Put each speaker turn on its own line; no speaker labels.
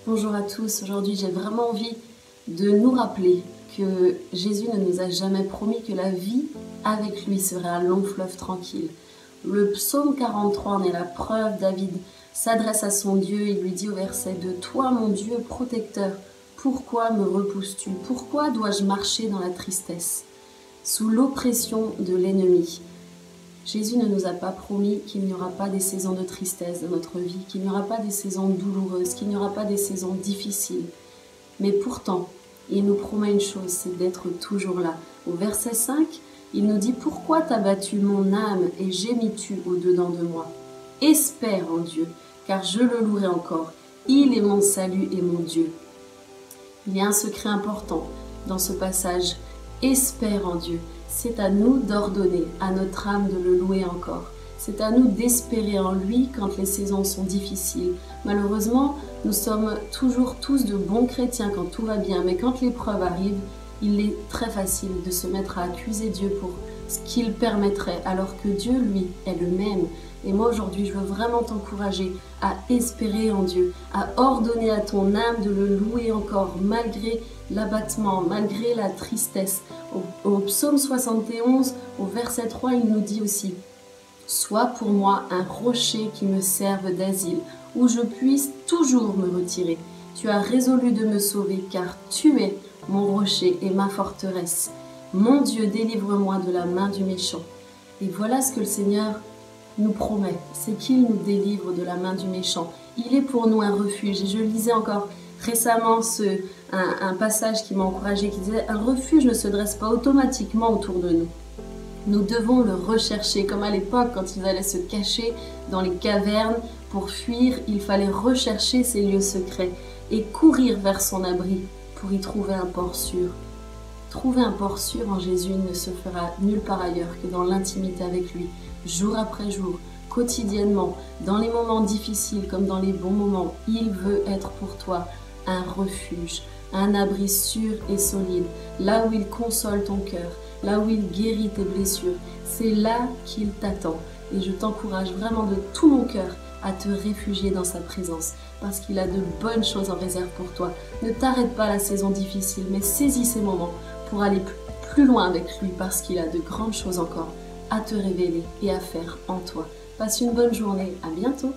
Bonjour à tous, aujourd'hui j'ai vraiment envie de nous rappeler que Jésus ne nous a jamais promis que la vie avec lui serait un long fleuve tranquille. Le psaume 43 en est la preuve. David s'adresse à son Dieu, il lui dit au verset 2 « Toi mon Dieu protecteur, pourquoi me repousses-tu? Pourquoi dois-je marcher dans la tristesse, sous l'oppression de l'ennemi ?» Jésus ne nous a pas promis qu'il n'y aura pas des saisons de tristesse dans notre vie, qu'il n'y aura pas des saisons douloureuses, qu'il n'y aura pas des saisons difficiles. Mais pourtant, il nous promet une chose, c'est d'être toujours là. Au verset 5, il nous dit « Pourquoi t'as battu mon âme et gémis-tu au-dedans de moi? Espère en Dieu, car je le louerai encore. Il est mon salut et mon Dieu. » Il y a un secret important dans ce passage. Espère en Dieu. C'est à nous d'ordonner à notre âme de le louer encore. C'est à nous d'espérer en lui quand les saisons sont difficiles. Malheureusement, nous sommes toujours tous de bons chrétiens quand tout va bien, mais quand l'épreuve arrive, il est très facile de se mettre à accuser Dieu pour ce qu'il permettrait, alors que Dieu, lui, est le même. Et moi, aujourd'hui, je veux vraiment t'encourager à espérer en Dieu, à ordonner à ton âme de le louer encore, malgré l'abattement, malgré la tristesse. Au psaume 71, au verset 3, il nous dit aussi « Sois pour moi un rocher qui me serve d'asile, où je puisse toujours me retirer. Tu as résolu de me sauver, car tu es mon rocher et ma forteresse. Mon Dieu, délivre-moi de la main du méchant. » Et voilà ce que le Seigneur nous promet, c'est qu'il nous délivre de la main du méchant. Il est pour nous un refuge. Et je lisais encore récemment un passage qui m'a encouragée, qui disait « Un refuge ne se dresse pas automatiquement autour de nous. Nous devons le rechercher, comme à l'époque quand ils allaient se cacher dans les cavernes pour fuir, il fallait rechercher ces lieux secrets et courir vers son abri pour y trouver un port sûr. Trouver un port sûr en Jésus ne se fera nulle part ailleurs que dans l'intimité avec lui, jour après jour, quotidiennement, dans les moments difficiles comme dans les bons moments. Il veut être pour toi un refuge, un abri sûr et solide, là où il console ton cœur, là où il guérit tes blessures. C'est là qu'il t'attend. Et je t'encourage vraiment de tout mon cœur à te réfugier dans sa présence, parce qu'il a de bonnes choses en réserve pour toi. Ne t'arrête pas à la saison difficile, mais saisis ces moments pour aller plus loin avec lui, parce qu'il a de grandes choses encore à te révéler et à faire en toi. Passe une bonne journée, à bientôt.